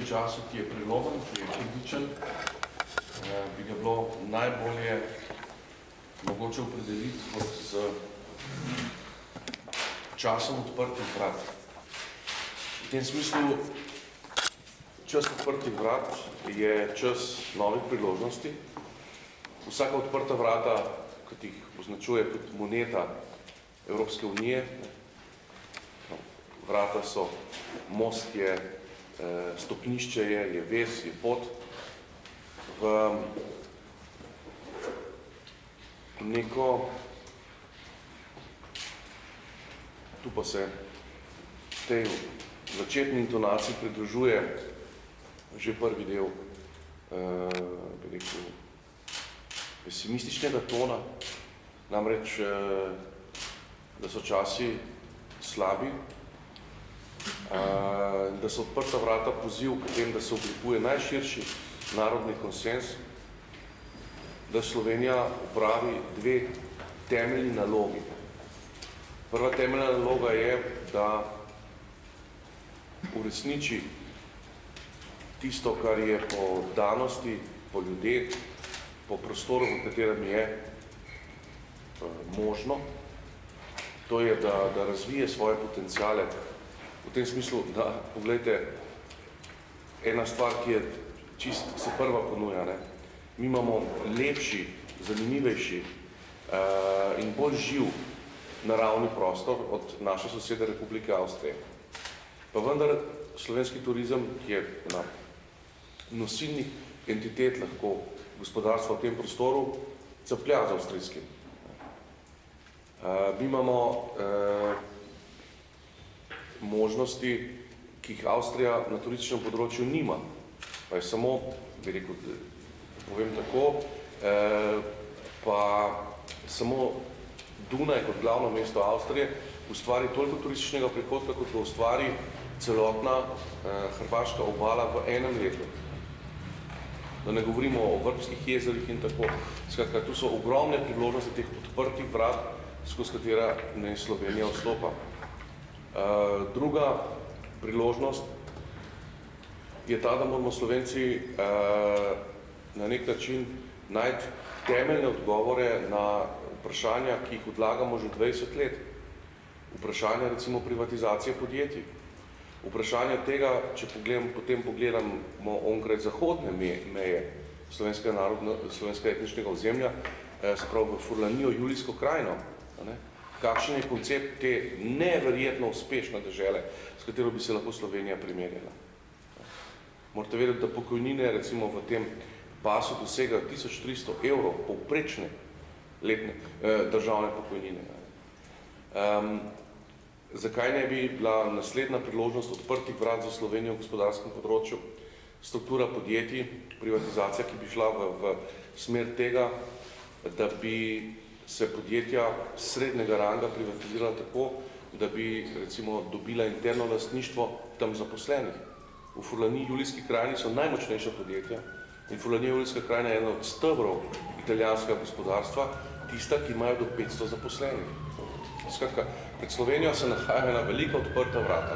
času, ki je prelomen, ki je kritičen, bi ga bilo najbolje mogoče opredeliti kot z časom odprtih vrat. V tem smislu, čas odprtih vrat je čas novih priložnosti. Vsaka odprta vrata, kot jih označuje kot moneta Evropske unije, vrata so, most je, stopnišče je vez, je pot v neko, tu pa se tej začetni intonaciji pridružuje že prvi del, bi rekel, pesimističnega tona, namreč, da so časi slabi, da so odprta vrata poziv k tem, da se oblikuje najširši narodni konsens, da Slovenija upravi dve temeljni nalogi. Prva temeljna naloga je, da uresniči tisto, kar je po danosti, po ljudeh, po prostoru, v katerem je možno. To je, da razvije svoje potenciale. V tem smislu, da, poglejte, ena stvar, ki je čist, se prva ponuja, ne? Mi imamo lepši, zanimivejši in bolj živ naravni prostor od naše sosede Republike Avstrije. Pa vendar slovenski turizem, ki je na nosilnih entitet lahko gospodarstva v tem prostoru, caplja z avstrijskim. Mi imamo možnosti, ki jih Avstrija na turističnem področju nima. Pa je samo, bi rekel, povem tako, pa samo Dunaj kot glavno mesto Avstrije ustvari toliko turističnega prihodka, kot ga ustvari celotna hrvaška obala v enem letu. Da ne govorimo o Vrbskih jezerih in tako. Skratka, tu so ogromne priložnosti teh odprtih vrat, skozi katera ne Slovenija vstopa. Druga priložnost je ta, da moramo Slovenci na nek način najti temeljne odgovore na vprašanja, ki jih odlagamo že 20 let. Vprašanja recimo privatizacije podjetij. Vprašanje tega, če potem pogledamo onkraj zahodne meje slovenskega etničnega ozemlja, se pravi v Furlanijo, Julijsko krajino. Kakšen je koncept te neverjetno uspešne dežele, s katero bi se lahko Slovenija primerjala. Morate vedeti, da pokojnine recimo v tem pasu dosega 1300 evrov povprečne letne državne pokojnine. Zakaj ne bi bila naslednja priložnost odprtih vrat za Slovenijo v gospodarskem področju struktura podjetij, privatizacija, ki bi šla v smer tega, da bi se podjetja srednjega ranga privatizirala tako, da bi recimo dobila interno lastništvo tam zaposlenih. V Furlaniji, Julijski krajini so najmočnejša podjetja in Furlanija, Julijska krajina je ena od stebrov italijanskega gospodarstva, tista, ki imajo do 500 zaposlenih. Skratka, pred Slovenijo se nahaja ena velika odprta vrata,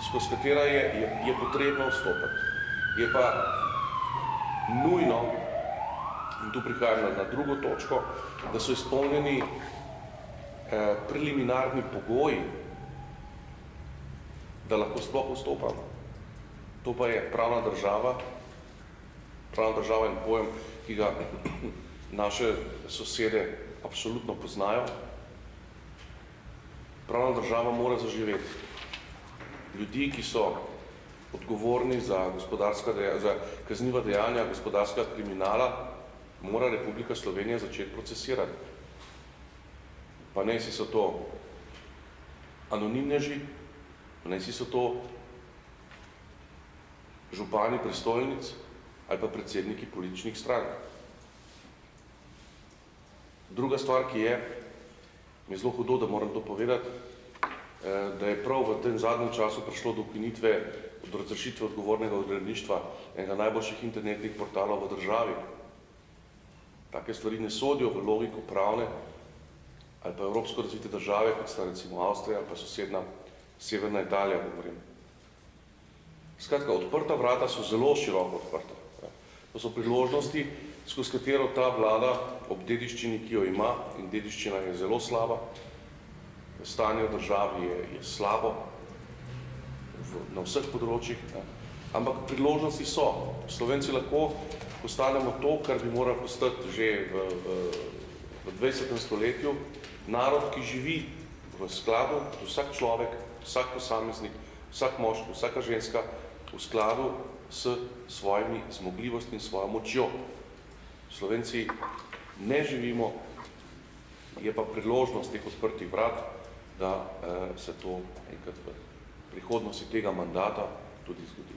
skozi katera je potrebno vstopati. Je pa nujno, in tu prihajam na drugo točko, da so izpolnjeni preliminarni pogoji, da lahko sploh vstopamo. To pa je pravna država in pojem, ki ga naše sosede absolutno poznajo. Pravna država mora zaživeti. Ljudi, ki so odgovorni za kazniva dejanja gospodarskega kriminala, mora Republika Slovenija začeti procesirati. Pa naj si so to anonimneži, naj si so to župani prestolnic ali pa predsedniki političnih strank. Druga stvar, ki je, mi je zelo hudo, da moram to povedati, da je prav v tem zadnjem času prišlo do ukinitve, do razrešitve odgovornega uredništva enega najboljših internetnih portalov v državi. Take stvari ne sodijo v logiko pravne ali pa evropsko razvite države, kot sta recimo Avstrija ali pa sosedna Severna Italija, govorim. Skratka, odprta vrata so zelo široko odprta. To so priložnosti, skozi katero ta vlada ob dediščini, ki jo ima, in dediščina je zelo slaba, stanje v državi je slabo na vseh področjih, ampak priložnosti so. Slovenci lahko postanemo to, kar bi morali postati že v 20. stoletju, narod, ki živi v skladu, vsak človek, vsak posameznik, vsak moški, vsaka ženska, v skladu s svojimi zmogljivostmi in svojo močjo. Slovenci ne živimo, je pa priložnost teh odprtih vrat, da se to enkrat v prihodnosti tega mandata tudi zgodi.